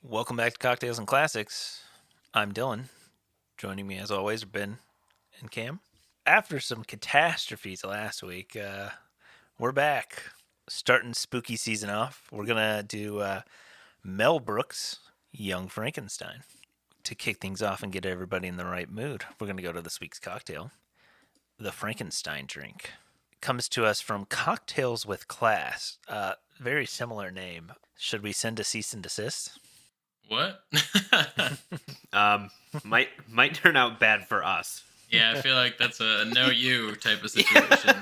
Welcome back to Cocktails and Classics. I'm Dylan. Joining me, as always, are Ben and Cam. After some catastrophes last week, we're back. Starting spooky season off, we're going to do Mel Brooks' Young Frankenstein. To kick things off and get everybody in the right mood, we're going to go to this week's cocktail, the Frankenstein drink. It comes to us from Cocktails with Class. Very similar name. Should we send a cease and desist? What? Might turn out bad for us. Yeah, I feel like that's a no you type of situation.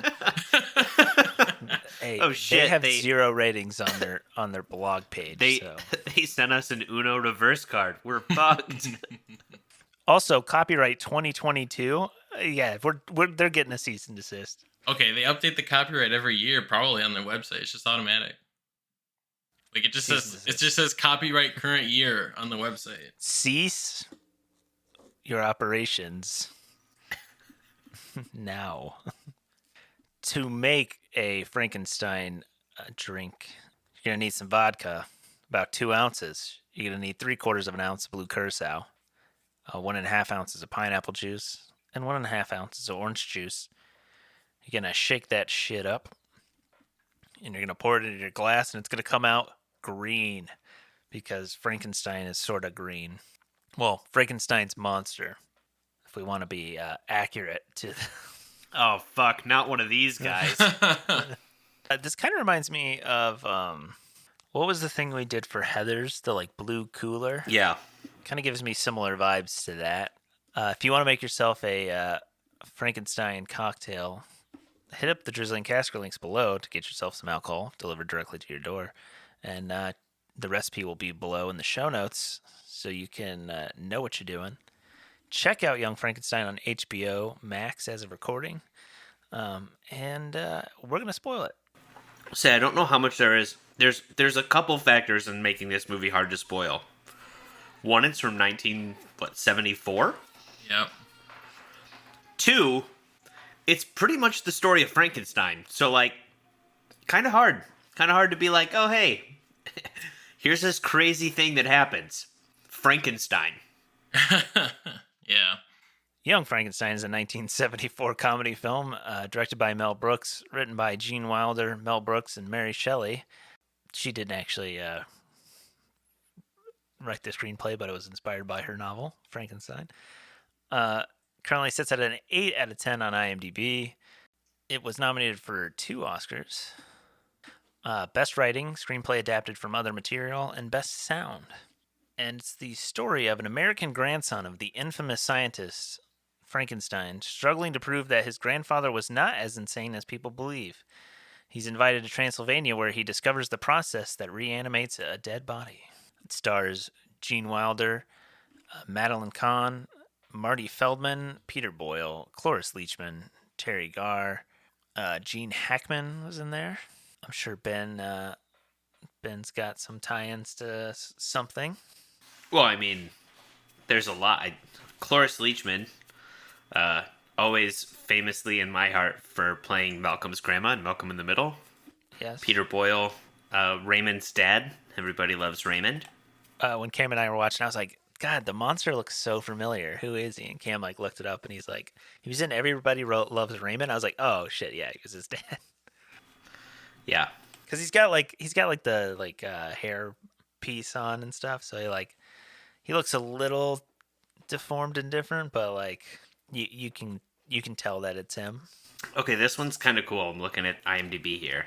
Hey, Oh, shit, they have they- 0 ratings on their blog page. They So. they sent us an Uno reverse card. We're fucked. Also, copyright 2022. Yeah, they're getting a cease and desist. Okay, they update the copyright every year, probably on their website. It's just automatic. Like it just says copyright current year on the website. Cease your operations now. To make a Frankenstein drink, you're gonna need some vodka, about 2 ounces. You're gonna need 3/4 of an ounce of blue curacao, 1.5 ounces of pineapple juice, and 1.5 ounces of orange juice. You're gonna shake that shit up, and you're gonna pour it into your glass, and it's gonna come out green because Frankenstein is sort of green. Well, Frankenstein's monster, if we want to be accurate to. Oh fuck! Not one of these guys. This kind of reminds me of what was the thing we did for Heather's, the like blue cooler. Yeah. Kind of gives me similar vibes to that. If you want to make yourself a Frankenstein cocktail, hit up the Drizzling Casker links below to get yourself some alcohol delivered directly to your door. And the recipe will be below in the show notes so you can know what you're doing. Check out Young Frankenstein on HBO Max as of recording. And we're going to spoil it. Say, I don't know how much there is. There's a couple factors in making this movie hard to spoil. One, it's from 1974. Yep. Two, it's pretty much the story of Frankenstein. So like, kind of hard to be like, oh hey, here's this crazy thing that happens, Frankenstein. Yeah. Young Frankenstein is a 1974 comedy film directed by Mel Brooks, written by Gene Wilder, Mel Brooks, and Mary Shelley. She didn't actually write the screenplay, but it was inspired by her novel, Frankenstein. Currently sits at an 8 out of 10 on IMDb. It was nominated for 2 Oscars. Best Writing, Screenplay Adapted from Other Material, and Best Sound. And it's the story of an American grandson of the infamous scientist Frankenstein, struggling to prove that his grandfather was not as insane as people believe. He's invited to Transylvania, where he discovers the process that reanimates a dead body. It stars Gene Wilder, Madeline Kahn, Marty Feldman, Peter Boyle, Cloris Leachman, Terry Garr, Gene Hackman was in there. I'm sure Ben's got some tie-ins to something. Well, I mean, there's a lot. Cloris Leachman, always famously in my heart for playing Malcolm's grandma in Malcolm in the Middle. Yes. Peter Boyle, Raymond's dad. Everybody loves Raymond. When Cam and I were watching, I was like, God, the monster looks so familiar. Who is he? And Cam like looked it up, and he's like, he was in Everybody Loves Raymond. I was like, oh shit, yeah, he was his dad. Yeah. Because he's got the hair piece on and stuff, so he looks a little deformed and different, but like you can tell that it's him. Okay, this one's kind of cool. I'm looking at IMDb here.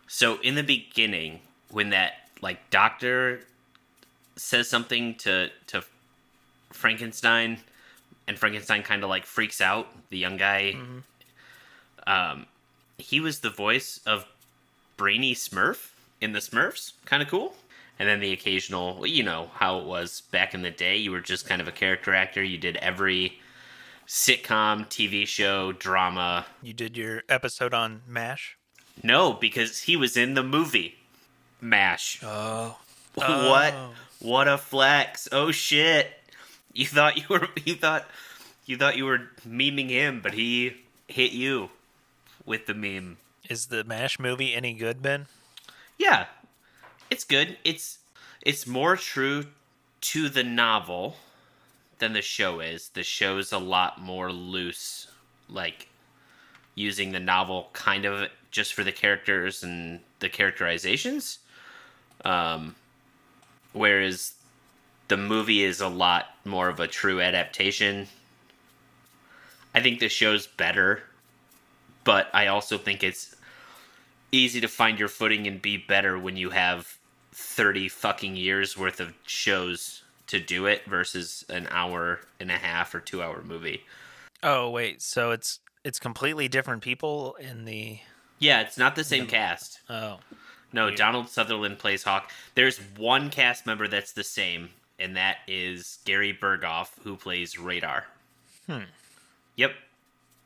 So in the beginning, when that like doctor says something to Frankenstein, and Frankenstein kind of like freaks out, the young guy. Mm-hmm. He was the voice of Brainy Smurf in the Smurfs. Kind of cool. And then the occasional, you know how it was back in the day. You were just kind of a character actor. You did every sitcom, TV show, drama. You did your episode on MASH? No, because he was in the movie MASH. Oh. What a flex. Oh shit. You thought you were memeing him, but he hit you with the meme. Is the MASH movie any good, Ben? Yeah. It's good. It's It's more true to the novel than the show is. The show's a lot more loose, like using the novel kind of just for the characters and the characterizations. Whereas the movie is a lot more of a true adaptation. I think the show's better, but I also think it's easy to find your footing and be better when you have 30 fucking years worth of shows to do it versus an hour and a half or 2 hour movie. Oh wait, so it's completely different people in the. Yeah, it's not the same cast. Oh. No, Weird. Donald Sutherland plays Hawk. There's one cast member that's the same, and that is Gary Berghoff, who plays Radar. Yep.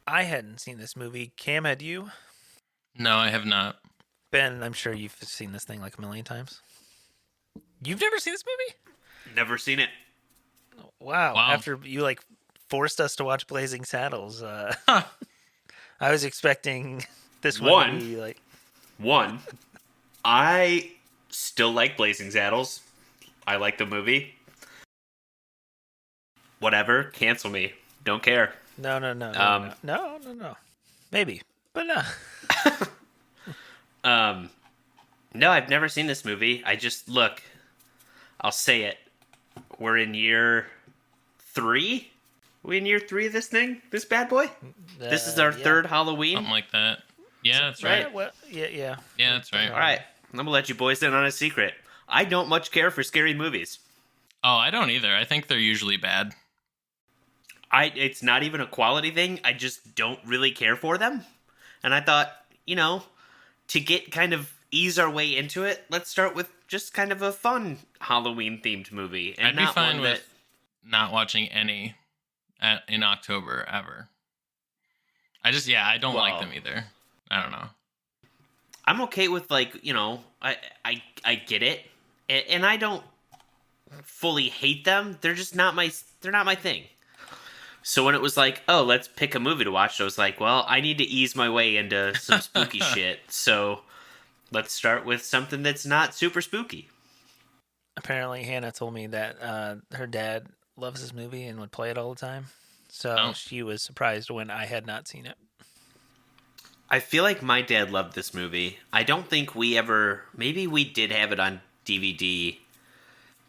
I hadn't seen this movie. Cam, had you? No, I have not. Ben, I'm sure you've seen this thing like a million times. You've never seen this movie? Never seen it. Wow. Wow. After you like forced us to watch Blazing Saddles, I was expecting this one to be like. One, I still like Blazing Saddles. I like the movie. Whatever, cancel me. Don't care. No. Maybe, but no. No, I've never seen this movie. I just look. I'll say it. We're in year 3. We in year 3 of this thing? This bad boy? This is our third Halloween. Something like that. Yeah, that's right. Yeah, well, yeah. Yeah, that's right. All right, I'm gonna let you boys in on a secret. I don't much care for scary movies. Oh, I don't either. I think they're usually bad. It's not even a quality thing. I just don't really care for them. And I thought, to get kind of ease our way into it, let's start with just kind of a fun Halloween themed movie. And I'd be not fine one with not watching any in October ever. I don't like them either. I don't know. I'm okay with I get it. And I don't fully hate them. They're just not my thing. So when it was like, oh, let's pick a movie to watch, I was like, well, I need to ease my way into some spooky shit. So let's start with something that's not super spooky. Apparently, Hannah told me that her dad loves this movie and would play it all the time. So she was surprised when I had not seen it. I feel like my dad loved this movie. I don't think maybe we did have it on DVD,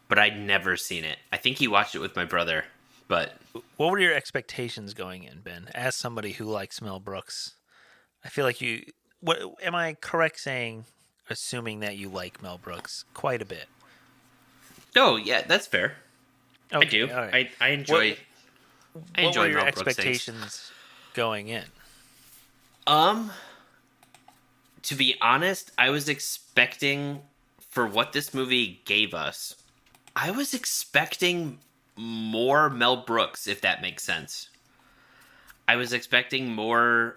but I'd never seen it. I think he watched it with my brother, but... What were your expectations going in, Ben? As somebody who likes Mel Brooks, I feel like am I correct assuming that you like Mel Brooks quite a bit? Oh, yeah, that's fair. Okay, I do. All right. I enjoy What were your Mel Brooks expectations going in? To be honest, I was expecting, for what this movie gave us, I was expecting more Mel Brooks, if that makes sense. I was expecting more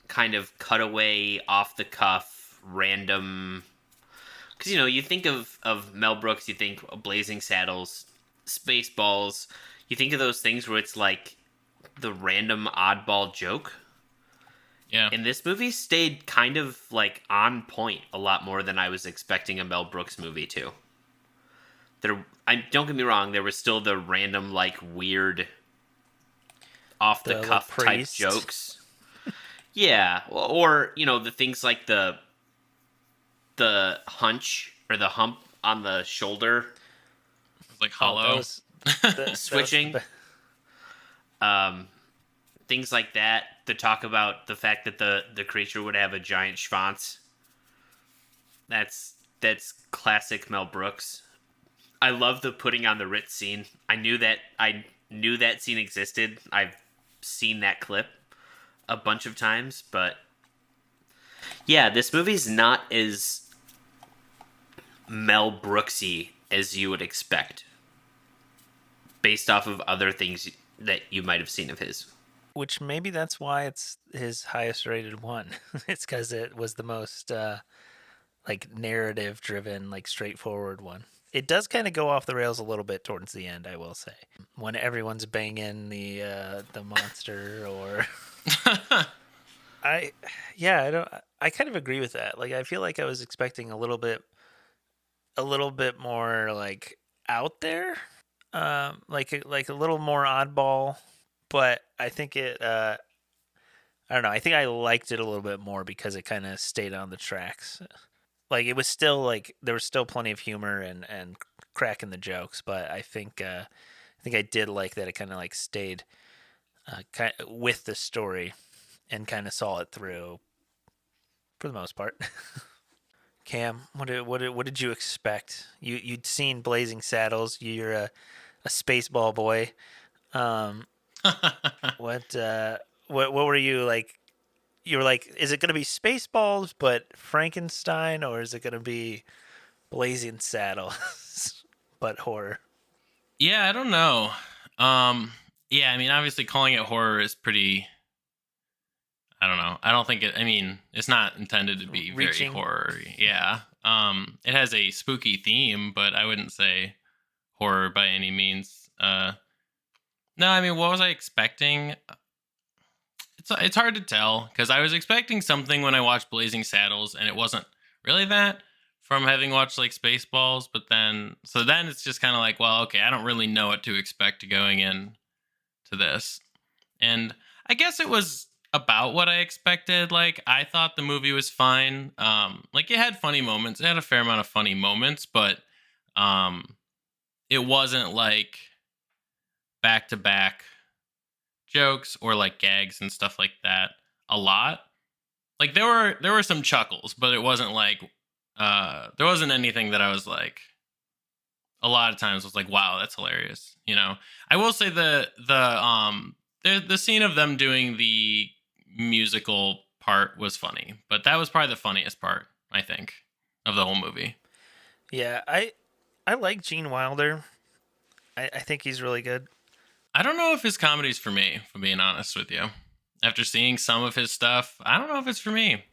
kind of cutaway, off the cuff, random. Because, you think of Mel Brooks, you think of Blazing Saddles, Spaceballs. You think of those things where it's like the random oddball joke. Yeah. And this movie stayed kind of like on point a lot more than I was expecting a Mel Brooks movie to. Don't get me wrong, there was still the random, like, weird, off the cuff type jokes. Yeah, or the things like the hunch or the hump on the shoulder, It's like hollow. switching. Things like that. To talk about the fact that the creature would have a giant schwanz. That's classic Mel Brooks. I love the putting on the Ritz scene. I knew that scene existed. I've seen that clip a bunch of times, but yeah, this movie's not as Mel Brooksy as you would expect, based off of other things that you might have seen of his. Which maybe that's why it's his highest rated one. It's because it was the most narrative driven, straightforward one. It does kind of go off the rails a little bit towards the end, I will say, when everyone's banging the monster or. I kind of agree with that. I feel like I was expecting a little bit a little bit more like out there, like a little more oddball. But I think I don't know. I think I liked it a little bit more because it kind of stayed on the tracks. Like it was still like there was still plenty of humor and cracking the jokes, but I think I did like that it kind of like stayed kind of with the story and kind of saw it through for the most part. Cam, what did you expect? You'd seen Blazing Saddles. You're a Spaceball boy. Um, what were you like? You were like, is it going to be Spaceballs but Frankenstein, or is it going to be Blazing Saddles but horror? Yeah, I don't know. Yeah, I mean, obviously calling it horror is pretty. I don't know. I don't think it. I mean, it's not intended to be Reaching. very horror. Yeah. It has a spooky theme, but I wouldn't say horror by any means. No, I mean, what was I expecting? It's hard to tell because I was expecting something when I watched Blazing Saddles, and it wasn't really that from having watched like Spaceballs. But then it's just kind of like, well, okay, I don't really know what to expect going in to this, and I guess it was about what I expected. Like I thought the movie was fine. Like it had funny moments. It had a fair amount of funny moments, but it wasn't like back to back jokes or like gags and stuff like that a lot. Like there were some chuckles, but it wasn't like there wasn't anything that I was like a lot of times was like, wow, that's hilarious. You know, I will say the scene of them doing the musical part was funny, but that was probably the funniest part, I think, of the whole movie. Yeah, I like Gene Wilder. I think he's really good. I don't know if his comedy's for me, if I'm being honest with you. After seeing some of his stuff, I don't know if it's for me.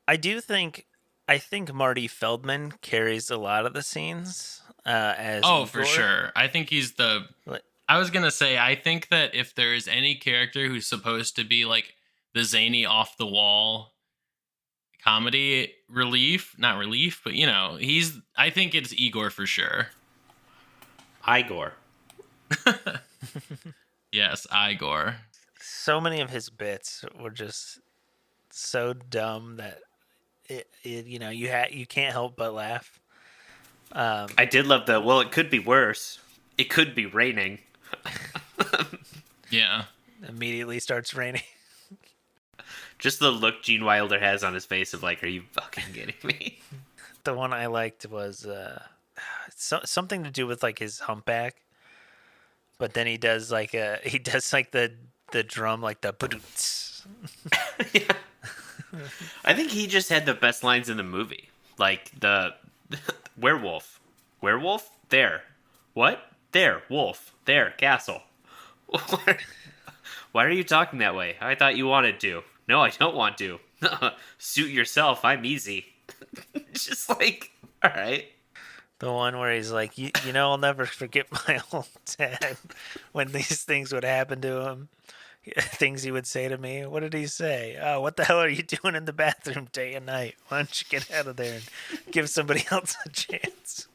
I think Marty Feldman carries a lot of the scenes as Oh, for Igor. sure. I think he's the. Like, I was gonna say, I think that if there is any character who's supposed to be like the zany off the wall comedy relief, not relief, but you know, I think it's Igor for sure. Igor. Yes, Igor. so many of his bits were just so dumb that you can't help but laugh. I did love the, well, it could be worse. It could be raining. Yeah. Immediately starts raining. Just the look Gene Wilder has on his face of like, are you fucking kidding me? The one I liked was something to do with like his humpback, but then he does like the drum like the Yeah. I think he just had the best lines in the movie. Like the werewolf. Werewolf? There. What? There. Wolf. There. Castle. Why are you talking that way? I thought you wanted to. No, I don't want to. Suit yourself. I'm easy. It's just like, all right. The one where he's like, I'll never forget my old dad when these things would happen to him. Things he would say to me. What did he say? Oh, what the hell are you doing in the bathroom day and night? Why don't you get out of there and give somebody else a chance?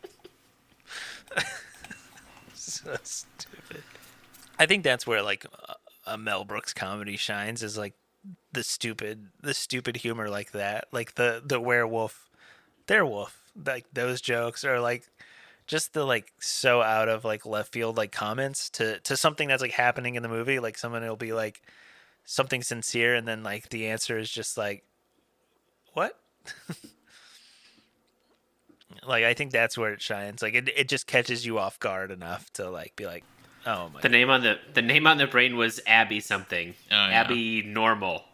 So stupid. I think that's where like a Mel Brooks comedy shines, is like the stupid humor like that, like the werewolf, their wolf, like those jokes are like just the like so out of like left field like comments to something that's like happening in the movie. Like someone will be like something sincere, and then like the answer is just like, what? Like I think that's where it shines. Like it just catches you off guard enough to like be like, oh my. The name on the brain was Abby something. Oh, yeah. Abby Normal.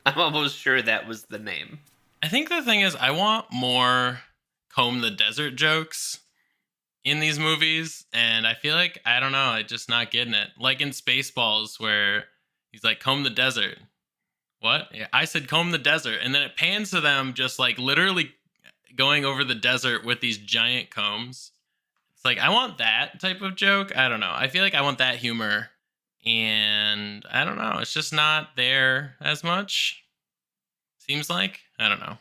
I'm almost sure that was the name. I think the thing is, I want more comb the desert jokes in these movies, and I feel like, I don't know, I'm just not getting it. Like in Spaceballs, where he's like, comb the desert. What? Yeah, I said comb the desert, and then it pans to them just like literally going over the desert with these giant combs. It's like, I want that type of joke. I don't know. I feel like I want that humor, and I don't know. It's just not there as much. Seems like. I don't know.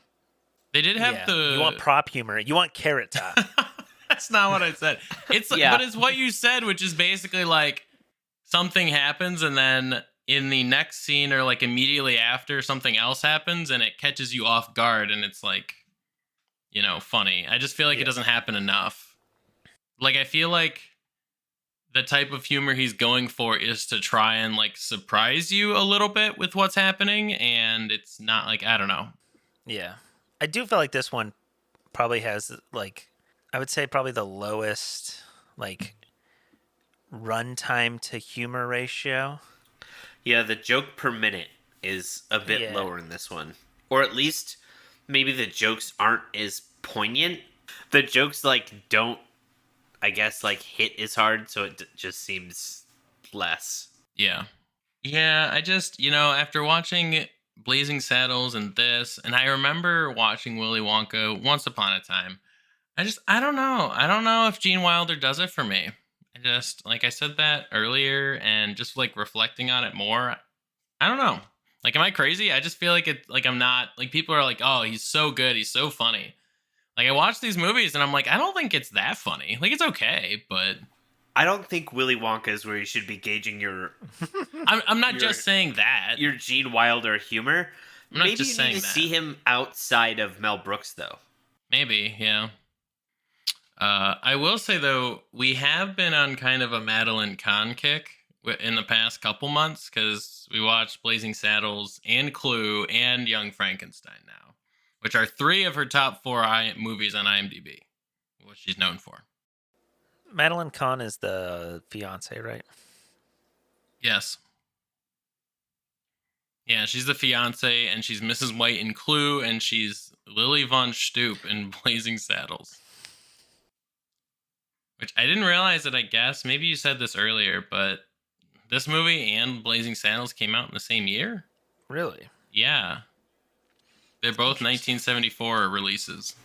They did have You want prop humor. You want Carrot Top. That's not what I said. It's but it's what you said, which is basically like something happens and then in the next scene or like immediately after something else happens and it catches you off guard and it's like, funny. I just feel like it doesn't happen enough. Like I feel like the type of humor he's going for is to try and like surprise you a little bit with what's happening, and it's not like, I don't know. Yeah. I do feel like this one probably has like, I would say probably the lowest like runtime to humor ratio. Yeah, the joke per minute is a bit lower in this one. Or at least maybe the jokes aren't as poignant. The jokes like don't, I guess, like hit as hard, so it just seems less. Yeah. Yeah, I just, after watching Blazing Saddles and this, and I remember watching Willy Wonka once upon a time, I don't know. I don't know if Gene Wilder does it for me. I just, like I said that earlier, and just like reflecting on it more, I don't know. Like, am I crazy? I just feel like I'm not, like people are like, oh, he's so good. He's so funny. Like I watch these movies and I'm like, I don't think it's that funny. Like it's okay, but I don't think Willy Wonka is where you should be gauging your. I'm not just saying that. Your Gene Wilder humor. I'm not just saying that. Maybe you need to see him outside of Mel Brooks, though. Maybe, yeah. I will say, though, we have been on kind of a Madeline Kahn kick in the past couple months because we watched Blazing Saddles and Clue and Young Frankenstein now, which are 3 of her top 4 movies on IMDb, what she's known for. Madeline Kahn is the fiance, right? Yes. Yeah, she's the fiance, and she's Mrs. White in Clue, and she's Lily Von Stoop in Blazing Saddles. Which I didn't realize that, I guess. Maybe you said this earlier, but this movie and Blazing Saddles came out in the same year? Really? Yeah. They're both 1974 releases.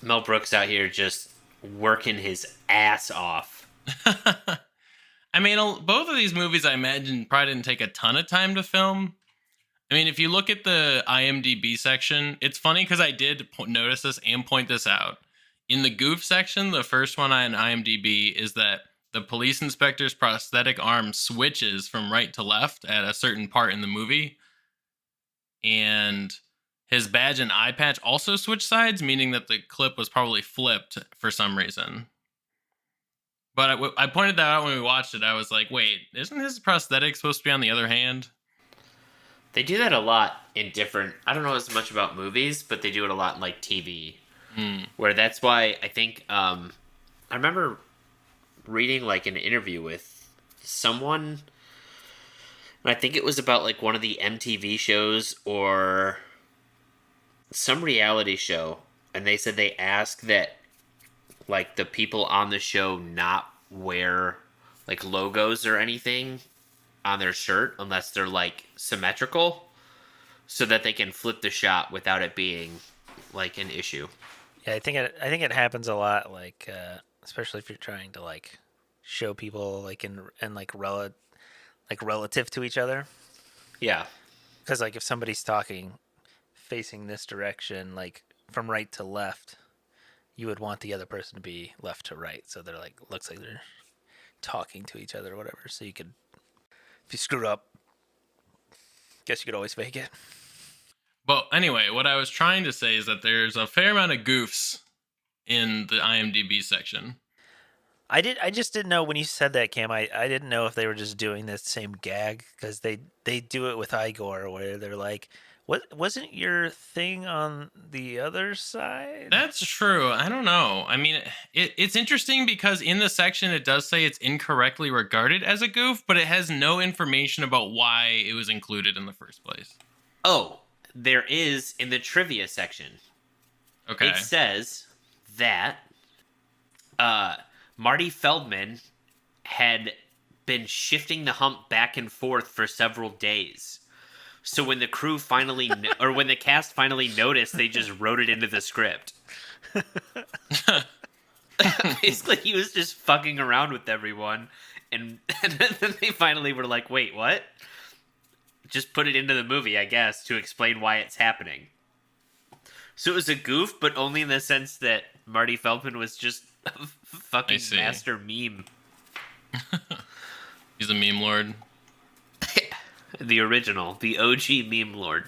Mel Brooks out here just working his ass off. I mean, both of these movies, I imagine, probably didn't take a ton of time to film. I mean, if you look at the IMDb section, it's funny because I did notice this and point this out. In the goof section, the first one on IMDb is that the police inspector's prosthetic arm switches from right to left at a certain part in the movie. And his badge and eye patch also switch sides, meaning that the clip was probably flipped for some reason. But I pointed that out when we watched it. I was like, wait, isn't his prosthetic supposed to be on the other hand? They do that a lot in different... I don't know as much about movies, but they do it a lot in, like, TV. Where that's why I think... I remember reading, like, an interview with someone... And I think it was about, like, one of the MTV shows or some reality show. And they said they asked that, like, the people on the show not wear, like, logos or anything on their shirt unless they're, like, symmetrical, so that they can flip the shot without it being, like, an issue. Yeah, I think it happens a lot, like especially if you're trying to like show people like in like relative to each other. Yeah, because like if somebody's talking facing this direction, like from right to left, you would want the other person to be left to right, so they're like looks like they're talking to each other or whatever. So you could, if you screw up, guess you could always fake it. But anyway, what I was trying to say is that there's a fair amount of goofs in the IMDb section. I just didn't know when you said that, Cam. I didn't know if they were just doing this same gag because they do it with Igor where they're like, "What wasn't your thing on the other side?" That's true. I don't know. I mean, it's interesting because in the section it does say it's incorrectly regarded as a goof, but it has no information about why it was included in the first place. Oh, there is in the trivia section. Okay. It says that Marty Feldman had been shifting the hump back and forth for several days. So when the crew finally, or when the cast finally noticed, they just wrote it into the script. Basically, he was just fucking around with everyone. And then they finally were like, wait, what? Just put it into the movie, I guess, to explain why it's happening. So it was a goof, but only in the sense that Marty Feldman was just a fucking see. master meme. He's a meme lord. The original, the OG meme lord.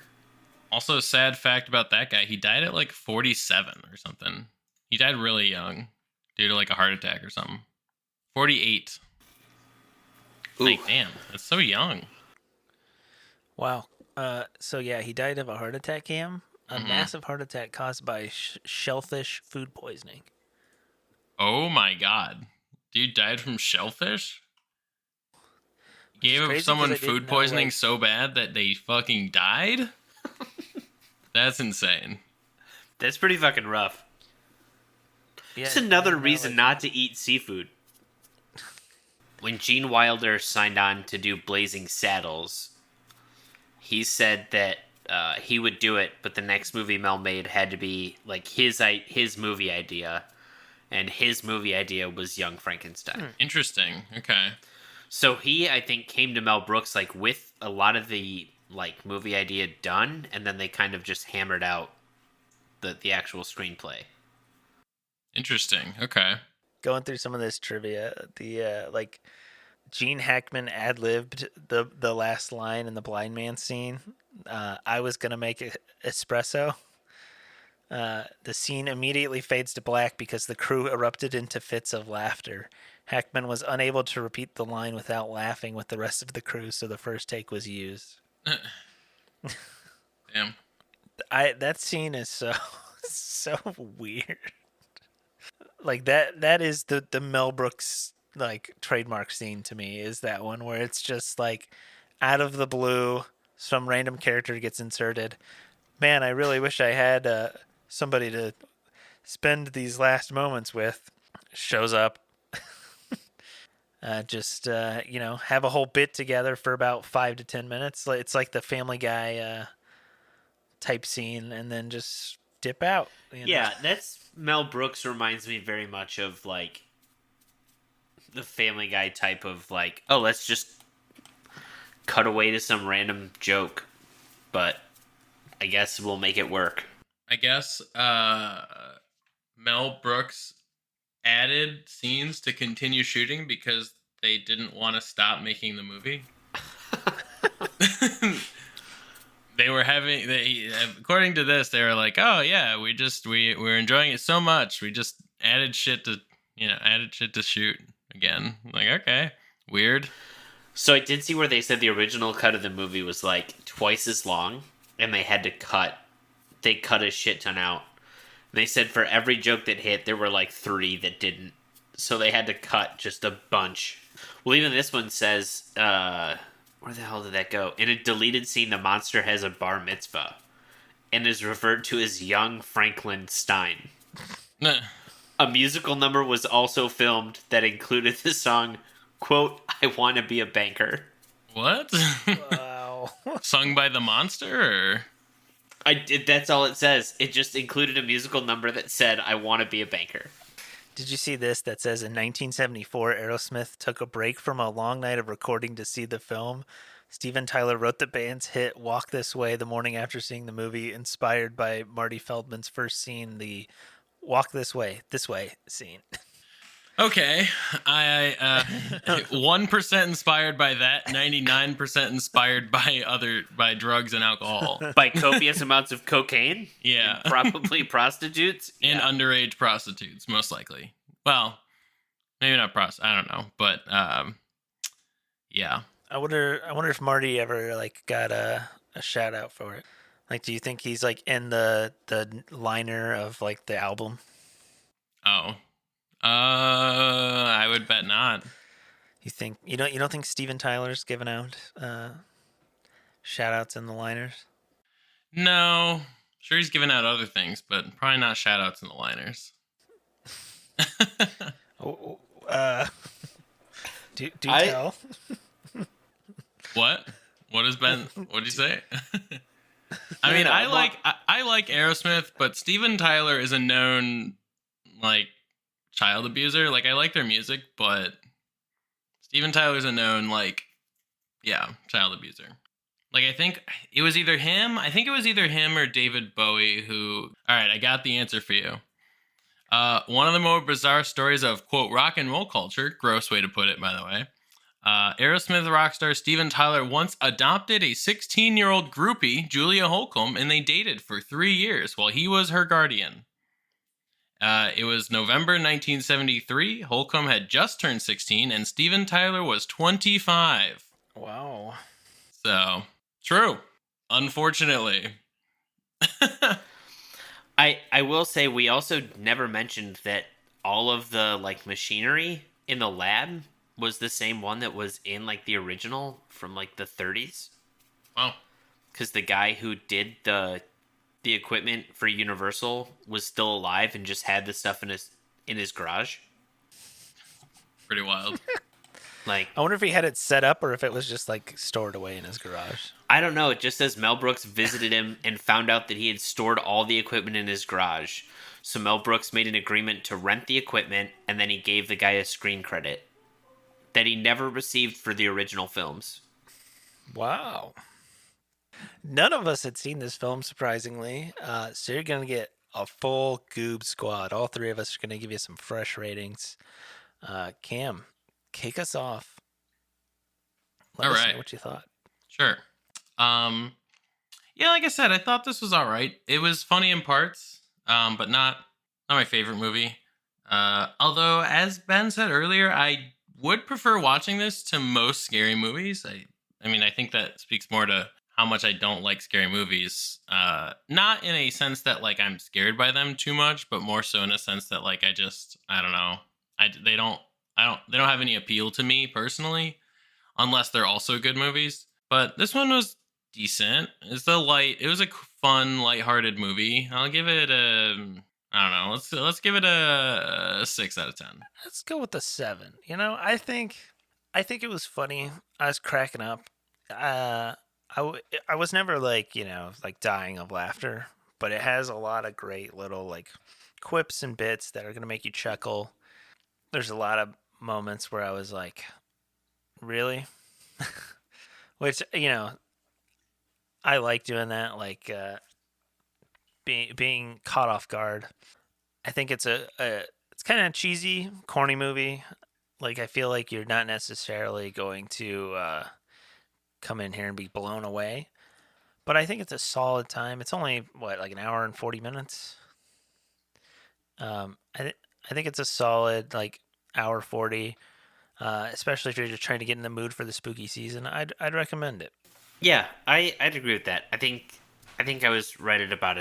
Also, sad fact about that guy, he died at like 47 or something. He died really young due to like a heart attack or something. 48. Like, damn, that's so young. Wow. So yeah, he died of a heart attack, Cam. A massive heart attack caused by shellfish food poisoning. Oh my god. Dude died from shellfish? Gave someone food poisoning so bad that they fucking died? That's insane. That's pretty fucking rough. Yeah, it's another reason not to eat seafood. When Gene Wilder signed on to do Blazing Saddles, he said that he would do it, but the next movie Mel made had to be like his movie idea, and his movie idea was Young Frankenstein. Interesting. Okay. So he, I think, came to Mel Brooks like with a lot of the like movie idea done, and then they kind of just hammered out the actual screenplay. Interesting. Okay. Going through some of this trivia, the like Gene Hackman ad-libbed the last line in the blind man scene. I was gonna make espresso. The scene immediately fades to black because the crew erupted into fits of laughter. Hackman was unable to repeat the line without laughing with the rest of the crew, so the first take was used. Damn. That scene is so weird. Like that is the Mel Brooks like trademark scene to me, is that one where it's just like out of the blue some random character gets inserted. Man, I really wish I had somebody to spend these last moments with. Shows up. Have a whole bit together for about 5 to 10 minutes. It's like the Family Guy type scene, and then just dip out. Yeah, that's Mel Brooks reminds me very much of like the Family Guy type of like, oh, let's just cut away to some random joke, but I guess we'll make it work. I guess Mel Brooks added scenes to continue shooting because they didn't want to stop making the movie. According to this, they were like, oh yeah, we're enjoying it so much, we just added shit to shoot again. Like, okay, weird. So I did see where they said the original cut of the movie was like twice as long, and they cut a shit ton out. They said for every joke that hit, there were like 3 that didn't. So they had to cut just a bunch. Well, even this one says, where the hell did that go? In a deleted scene, the monster has a bar mitzvah and is referred to as Young Frankenstein. A musical number was also filmed that included the song, quote, I want to be a banker. What? Wow. Sung by the monster? Or? That's all it says. It just included a musical number that said, I want to be a banker. Did you see this that says in 1974, Aerosmith took a break from a long night of recording to see the film? Steven Tyler wrote the band's hit Walk This Way the morning after seeing the movie, inspired by Marty Feldman's first scene, the Walk This Way scene. Okay, I 1% inspired by that, 99% inspired by drugs and alcohol, by copious amounts of cocaine. Yeah, and probably prostitutes and underage prostitutes, most likely. Well, maybe not prostitutes. I don't know, but yeah. I wonder if Marty ever like got a shout out for it. Like, do you think he's like in the liner of like the album? Oh. I would bet not. You think you don't think Steven Tyler's giving out shout outs in the liners? No. Sure, he's giving out other things, but probably not shout outs in the liners. Do tell. What? What has Ben? What did you say? I mean, I like Aerosmith, but Steven Tyler is a known like child abuser. Like, I like their music, but Steven Tyler's a known child abuser. Like, I think it was either him. I think it was either him or David Bowie who. All right, I got the answer for you. One of the more bizarre stories of, quote, rock and roll culture, gross way to put it, by the way. Aerosmith rock star Steven Tyler once adopted a 16-year-old groupie, Julia Holcomb, and they dated for 3 years while he was her guardian. It was November 1973. Holcomb had just turned 16, and Steven Tyler was 25. Wow. So, true. Unfortunately. I will say we also never mentioned that all of the like machinery in the lab was the same one that was in like the original from like the 30s. Wow. Because the guy who did the equipment for Universal was still alive and just had the stuff in his garage. Pretty wild. Like, I wonder if he had it set up or if it was just like stored away in his garage. I don't know. It just says Mel Brooks visited him and found out that he had stored all the equipment in his garage. So Mel Brooks made an agreement to rent the equipment, and then he gave the guy a screen credit that he never received for the original films. Wow. None of us had seen this film, surprisingly. So you're going to get a full Goob squad. All three of us are going to give you some fresh ratings. Cam, kick us off. Let us know what you thought. Sure. Yeah, like I said, I thought this was all right. It was funny in parts, but not my favorite movie. Although, as Ben said earlier, I would prefer watching this to most scary movies. I mean, I think that speaks more to how much I don't like scary movies. Not in a sense that like I'm scared by them too much, but more so in a sense that like I don't know. They don't have any appeal to me personally, unless they're also good movies. But this one was decent. It was a fun, lighthearted movie. I'll give it I don't know. Let's give it a 6 out of 10. Let's go with the 7. You know, I think it was funny. I was cracking up. I was never like, you know, like dying of laughter, but it has a lot of great little like quips and bits that are going to make you chuckle. There's a lot of moments where I was like, really? Which, you know, I like doing that, like being caught off guard. I think it's it's kind of cheesy, corny movie. Like, I feel like you're not necessarily going to come in here and be blown away. But I think it's a solid time. It's only, like an hour and 40 minutes? I think it's a solid, like, hour 40. Especially if you're just trying to get in the mood for the spooky season. I'd recommend it. Yeah, I'd agree with that. I think I was right at about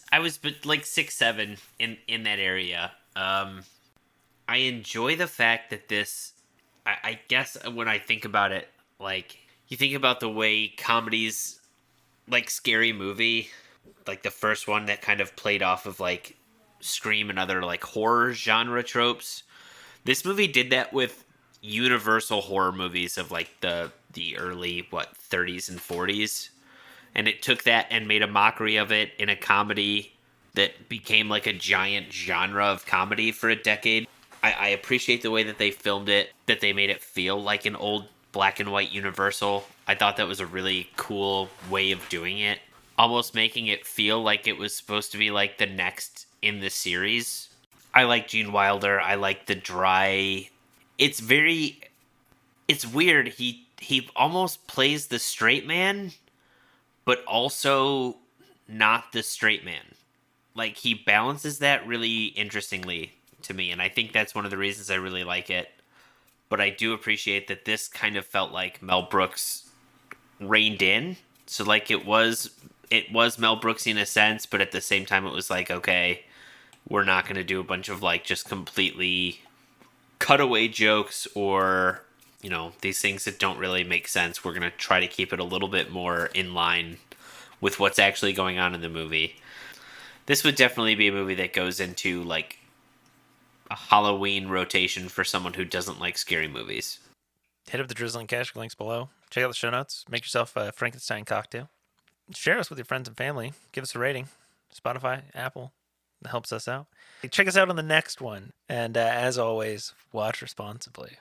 I was like 6-7 in that area. I enjoy the fact that this. I guess when I think about it, like you think about the way comedies, like Scary Movie, like the first one that kind of played off of like Scream and other like horror genre tropes. This movie did that with universal horror movies of like the early 30s and 40s, and it took that and made a mockery of it in a comedy that became like a giant genre of comedy for a decade. I appreciate the way that they filmed it, that they made it feel like an old black and white Universal. I thought that was a really cool way of doing it, almost making it feel like it was supposed to be like the next in the series. I like Gene Wilder. I like the dry. It's weird. He almost plays the straight man, but also not the straight man. Like, he balances that really interestingly to me, and I think that's one of the reasons I really like it. But I do appreciate that this kind of felt like Mel Brooks reined in. So, like, it was Mel Brooks in a sense, but at the same time it was like, okay, we're not going to do a bunch of, like, just completely cutaway jokes or, you know, these things that don't really make sense. We're going to try to keep it a little bit more in line with what's actually going on in the movie. This would definitely be a movie that goes into, like, a Halloween rotation for someone who doesn't like scary movies. Hit up the Drizzling Cash links below. Check out the show notes. Make yourself a Frankenstein cocktail. Share us with your friends and family. Give us a rating. Spotify, Apple. That helps us out. Check us out on the next one. And as always, watch responsibly.